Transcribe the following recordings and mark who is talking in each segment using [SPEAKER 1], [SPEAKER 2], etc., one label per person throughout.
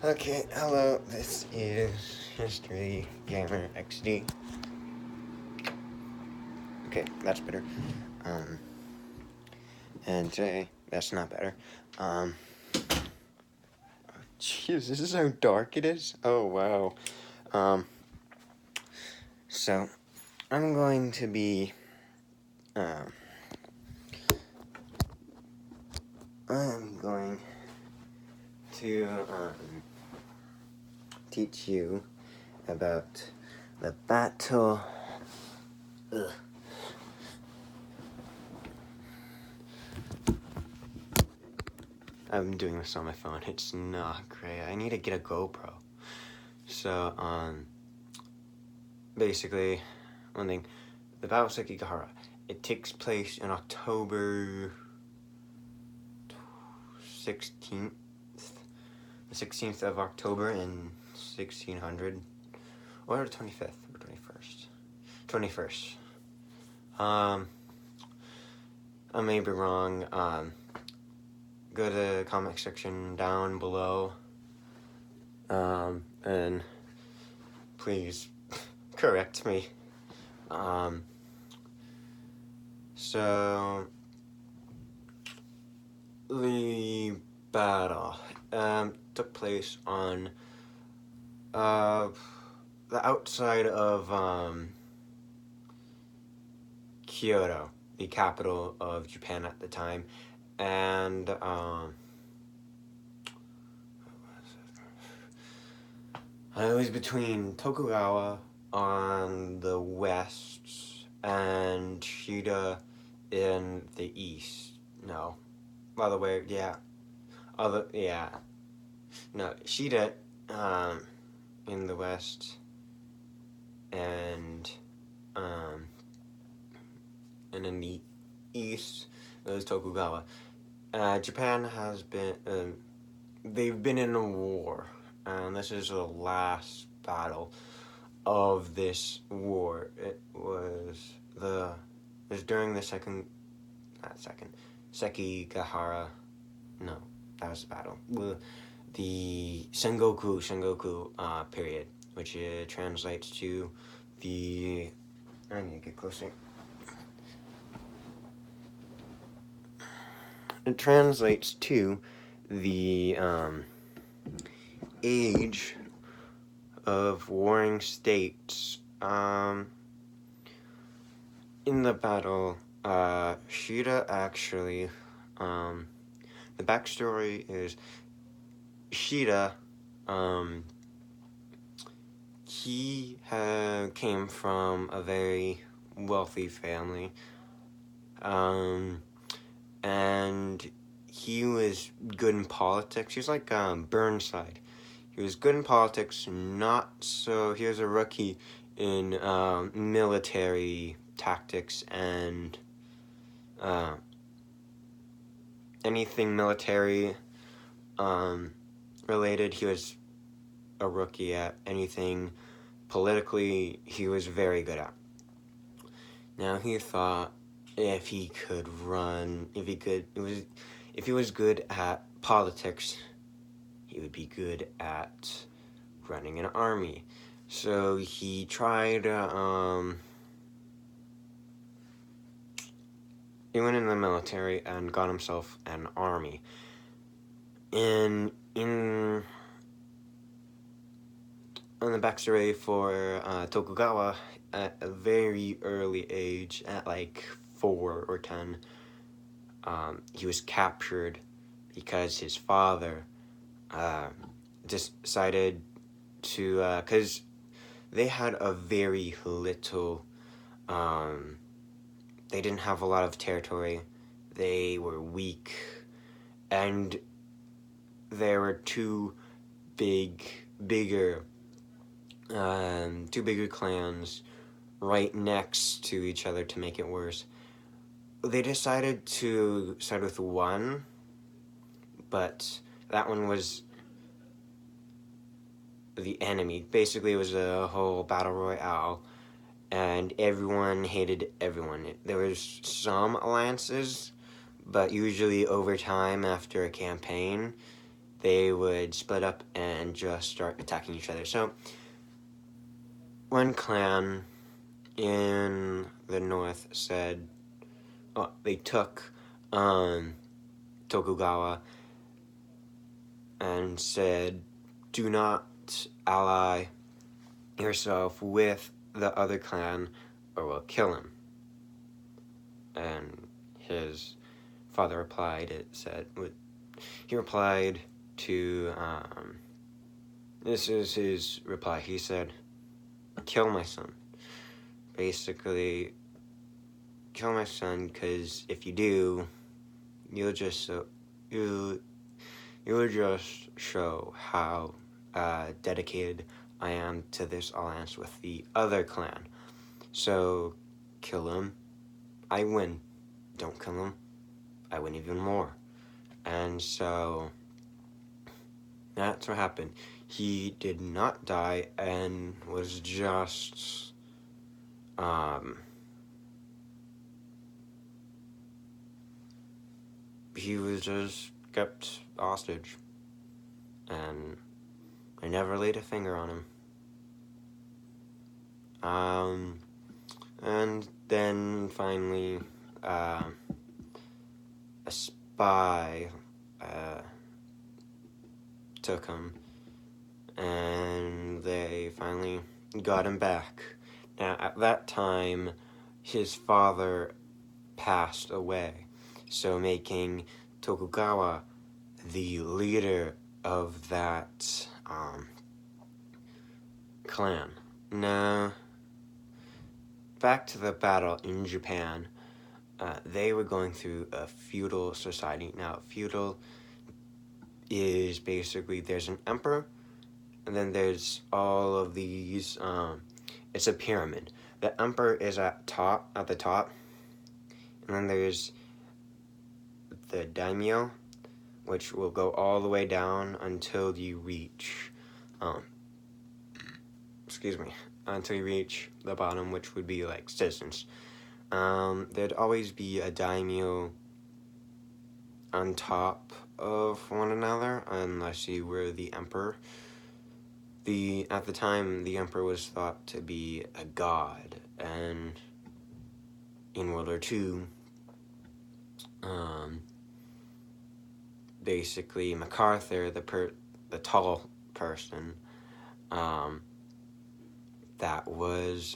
[SPEAKER 1] Okay, hello, this is History Gamer XD. Okay, that's better. And today, that's not better. Jeez, this is how dark it is? Oh, wow. So, I'm going to be, I'm going to, teach you about the battle. Ugh. I'm doing this on my phone. It's not great. I need to get a GoPro. So, basically, one thing, the Battle of Sekigahara, it takes place in October 16th, the 16th of October in 1600, or 25th, or 21st, 21st. I may be wrong. Go to the comment section down below, and please correct me. So the battle took place on the outside of Kyoto, the capital of Japan at the time, and it was between Tokugawa on the west and Shida in the east. No, by the way, yeah, no, Shida in the west, and in the east it was Tokugawa. Japan has been they've been in a war, and this is the last battle of this war. It was during the Sekigahara. No, that was the battle. The sengoku period, which translates to the. I need to get closer. It translates to the age of warring states. In the battle, Shida actually, the backstory is Shida, he came from a very wealthy family, and he was good in politics. He was like Burnside. He was good in politics, not so. He was a rookie in military tactics and anything military related. He was a rookie at. Anything politically, he was very good at. Now he thought if he was good at politics, he would be good at running an army. So he tried, he went in the military and got himself an army. And on the backstory for Tokugawa, at a very early age, at like 4 or 10, he was captured because his father decided to, because they had a very little, they didn't have a lot of territory, they were weak, and there were two bigger clans right next to each other to make it worse. They decided to side with one, but that one was the enemy. Basically, it was a whole battle royale, and everyone hated everyone. There was some alliances, but usually over time, after a campaign, they would split up and just start attacking each other. So one clan in the north said, they took Tokugawa and said, do not ally yourself with the other clan or we'll kill him. And his father replied, he replied to, this is his reply, he said, kill my son. Basically, kill my son, because if you do, you'll just show how dedicated I am to this alliance with the other clan. So, kill him, I win. Don't kill him, I win even more. And so, that's what happened. He did not die and was just, he was just kept hostage. And I never laid a finger on him. And then finally, a spy took him, and they finally got him back. Now, at that time, his father passed away, so making Tokugawa the leader of that clan. Now, back to the battle in Japan. They were going through a feudal society. Now, feudal is basically, there's an emperor, and then there's all of these, it's a pyramid. The emperor is at the top, and then there's the daimyo, which will go all the way down until you reach, until you reach the bottom, which would be like citizens. There'd always be a daimyo on top of one another, unless you were the emperor. At the time, the emperor was thought to be a god, and in World War II, basically MacArthur, the tall person, that was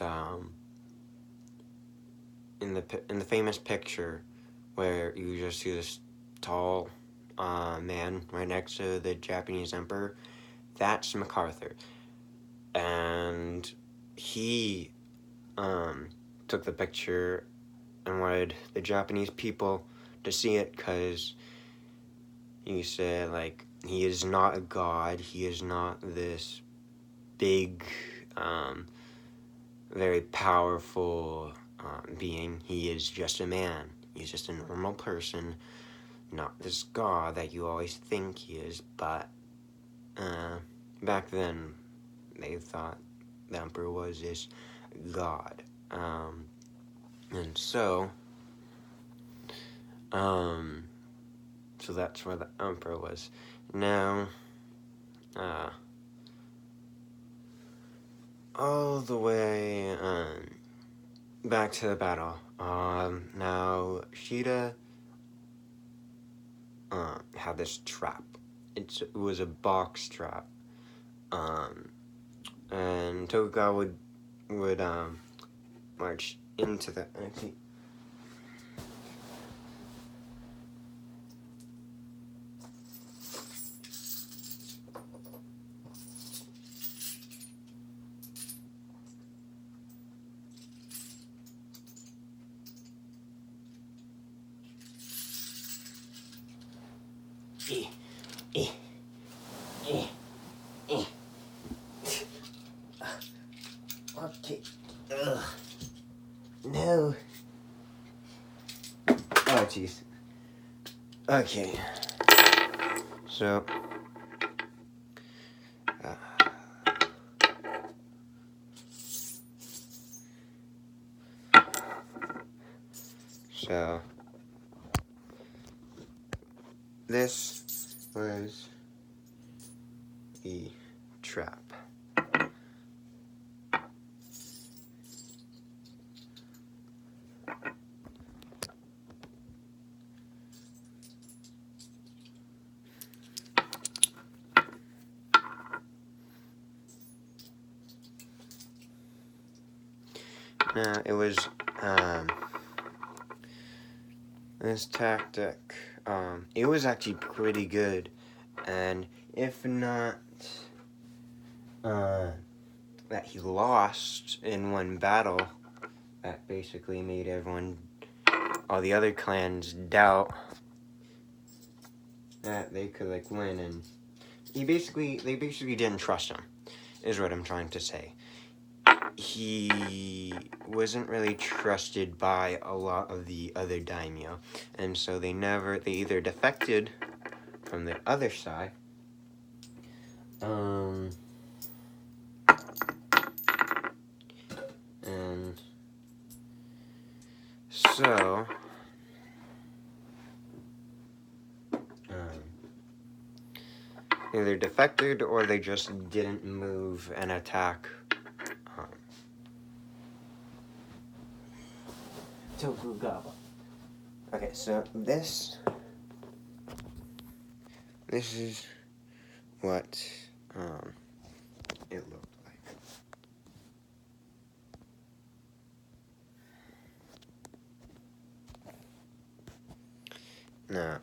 [SPEAKER 1] in the famous picture where you just see this tall man right next to the Japanese emperor. That's MacArthur, and he took the picture and wanted the Japanese people to see it, because he said, like, he is not a god, he is not this big, very powerful being. He is just a man. He's just a normal person, not this god that you always think he is. But back then, they thought the emperor was this god. And so that's where the emperor was. Now, all the way back to the battle. Now Shida had this trap. It was a box trap. And Tokugawa would march into the. Okay. No. Oh, jeez. Okay. So. This was trap. Now, it was, this tactic, it was actually pretty good, and if not, that he lost in one battle, that basically made all the other clans doubt that they could, like, win, and they basically didn't trust him, is what I'm trying to say. He wasn't really trusted by a lot of the other daimyo, and so they either defected from the other side, and so either defected or they just didn't move and attack Tokugawa. Okay, so this is what it looked like. Now,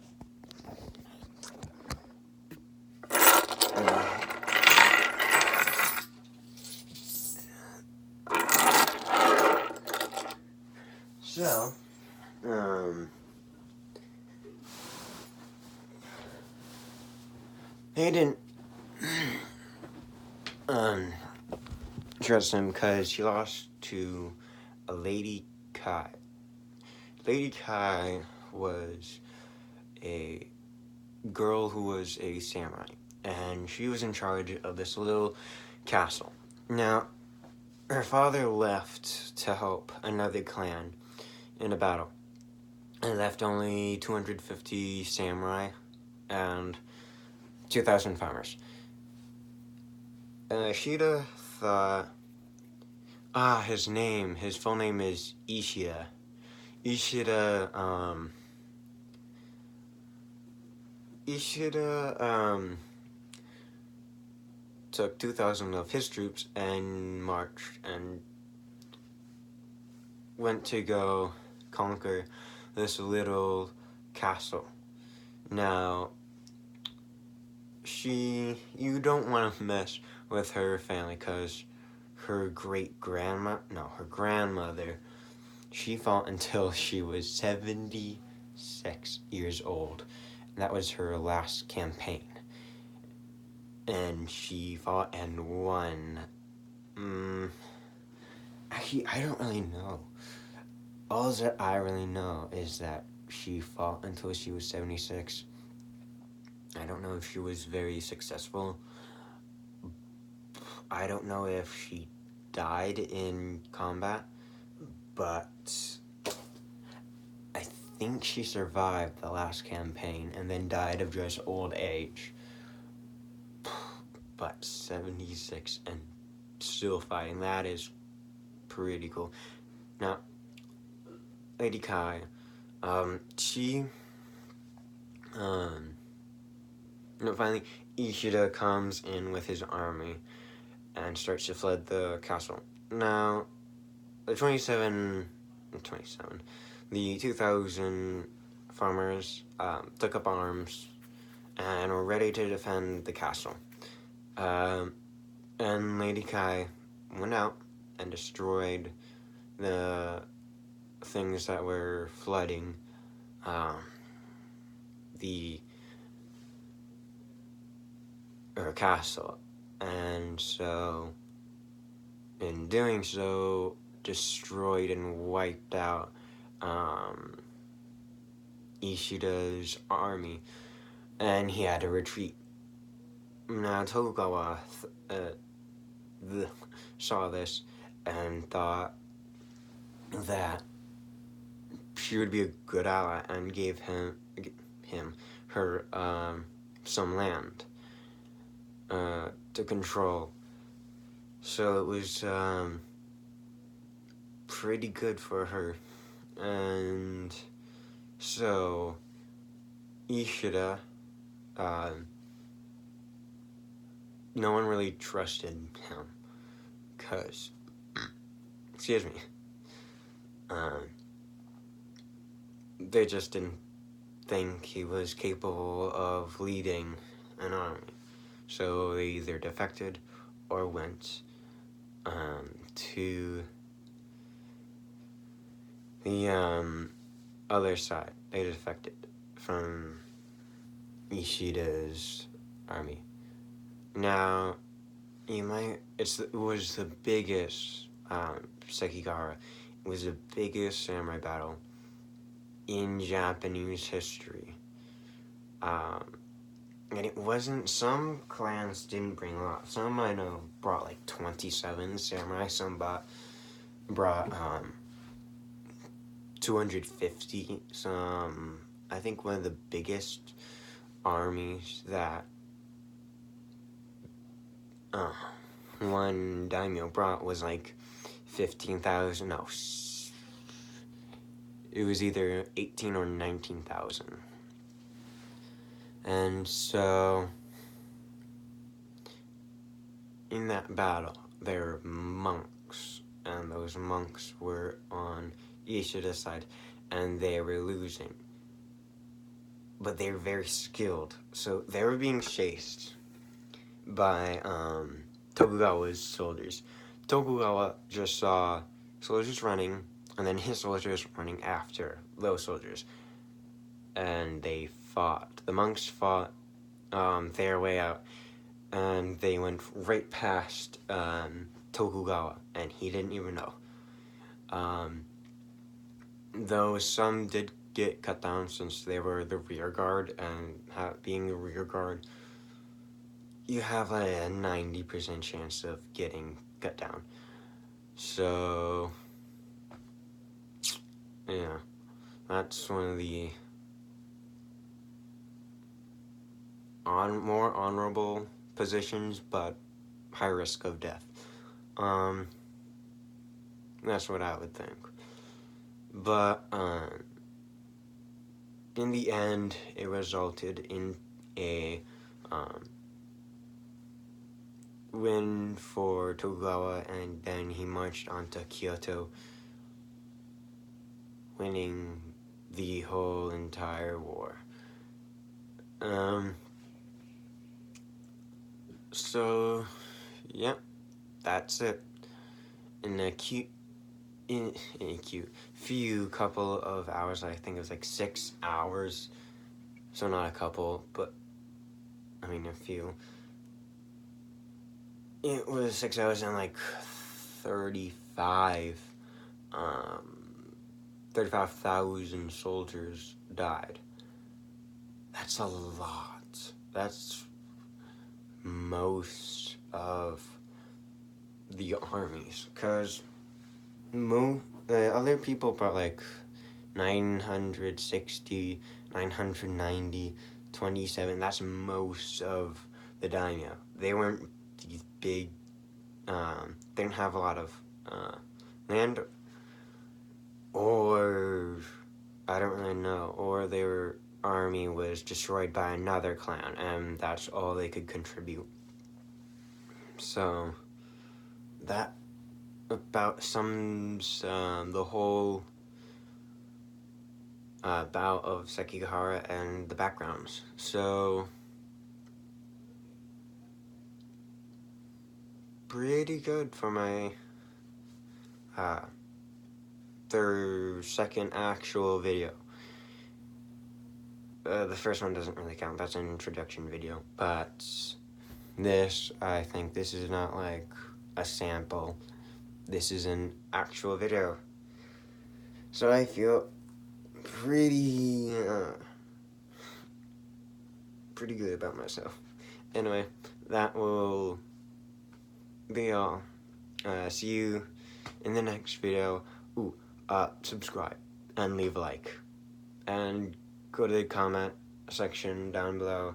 [SPEAKER 1] so, they didn't trust him because he lost to a Lady Kai. Lady Kai was a girl who was a samurai, and she was in charge of this little castle. Now, her father left to help another clan in a battle, and left only 250 samurai and 2,000 farmers. Ishida thought, his full name is Ishida. Ishida took 2,000 of his troops and marched and went to go conquer this little castle. Now, you don't want to mess with her family because her grandmother, she fought until she was 76 years old. And that was her last campaign. And she fought and won. Actually, I don't really know. All that I really know is that she fought until she was 76. I don't know if she was very successful. I don't know if she died in combat, but I think she survived the last campaign and then died of just old age. But 76 and still fighting, that is pretty cool. Now, Lady Kai, finally Ishida comes in with his army and starts to flood the castle. Now, the 2,000 farmers took up arms and were ready to defend the castle. And Lady Kai went out and destroyed the things that were flooding the castle, and so in doing so destroyed and wiped out Ishida's army, and he had to retreat. Now Tokugawa saw this and thought that she would be a good ally and gave her some land. to control. So it was pretty good for her. And so Ishida, no one really trusted him because, excuse me, they just didn't think he was capable of leading an army. So they either defected or went to the other side. They defected from Ishida's army. Now, it was the biggest, Sekigahara, it was the biggest samurai battle in Japanese history. And it wasn't, some clans didn't bring a lot. Some I know brought like 27 samurai, some brought 250. Some, I think one of the biggest armies that one daimyo brought was like 15,000. No, it was either 18 or 19,000. And so in that battle, there were monks, and those monks were on Ishida's side, and they were losing. But they were very skilled, so they were being chased by Tokugawa's soldiers. Tokugawa just saw soldiers running, and then his soldiers running after those soldiers, and they fought. The monks fought their way out, and they went right past Tokugawa, and he didn't even know. Though some did get cut down since they were the rear guard, and being the rear guard, you have a 90% chance of getting cut down. So, yeah, that's one of the more honorable positions, but high risk of death. That's what I would think. But in the end, it resulted in a win for Tokugawa, and then he marched on to Kyoto, winning the whole entire war. So, yeah, that's it. In a few couple of hours, I think it was like 6 hours, so not a couple, but I mean a few. It was 6 hours and like 35,000 soldiers died. That's a lot. That's most of the armies, because the other people brought like 960, 990, 27. That's most of the daimyo. They weren't these big, they didn't have a lot of land, or I don't really know, or their army was destroyed by another clan, and that's all they could contribute. So that about sums the whole bout of Sekigahara and the backgrounds. So pretty good for my second actual video. The first one doesn't really count, that's an introduction video, but this, I think this is not like a sample, this is an actual video. So I feel pretty good about myself. Anyway, that will be all. See you in the next video. Subscribe and leave a like, and go to the comment section down below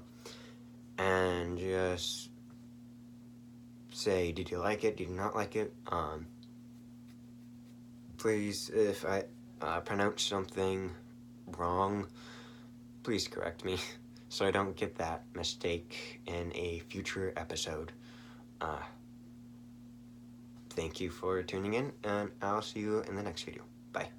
[SPEAKER 1] and just say, did you like it? Did you not like it? Please, if I pronounce something wrong, please correct me so I don't get that mistake in a future episode. Thank you for tuning in, and I'll see you in the next video. Bye.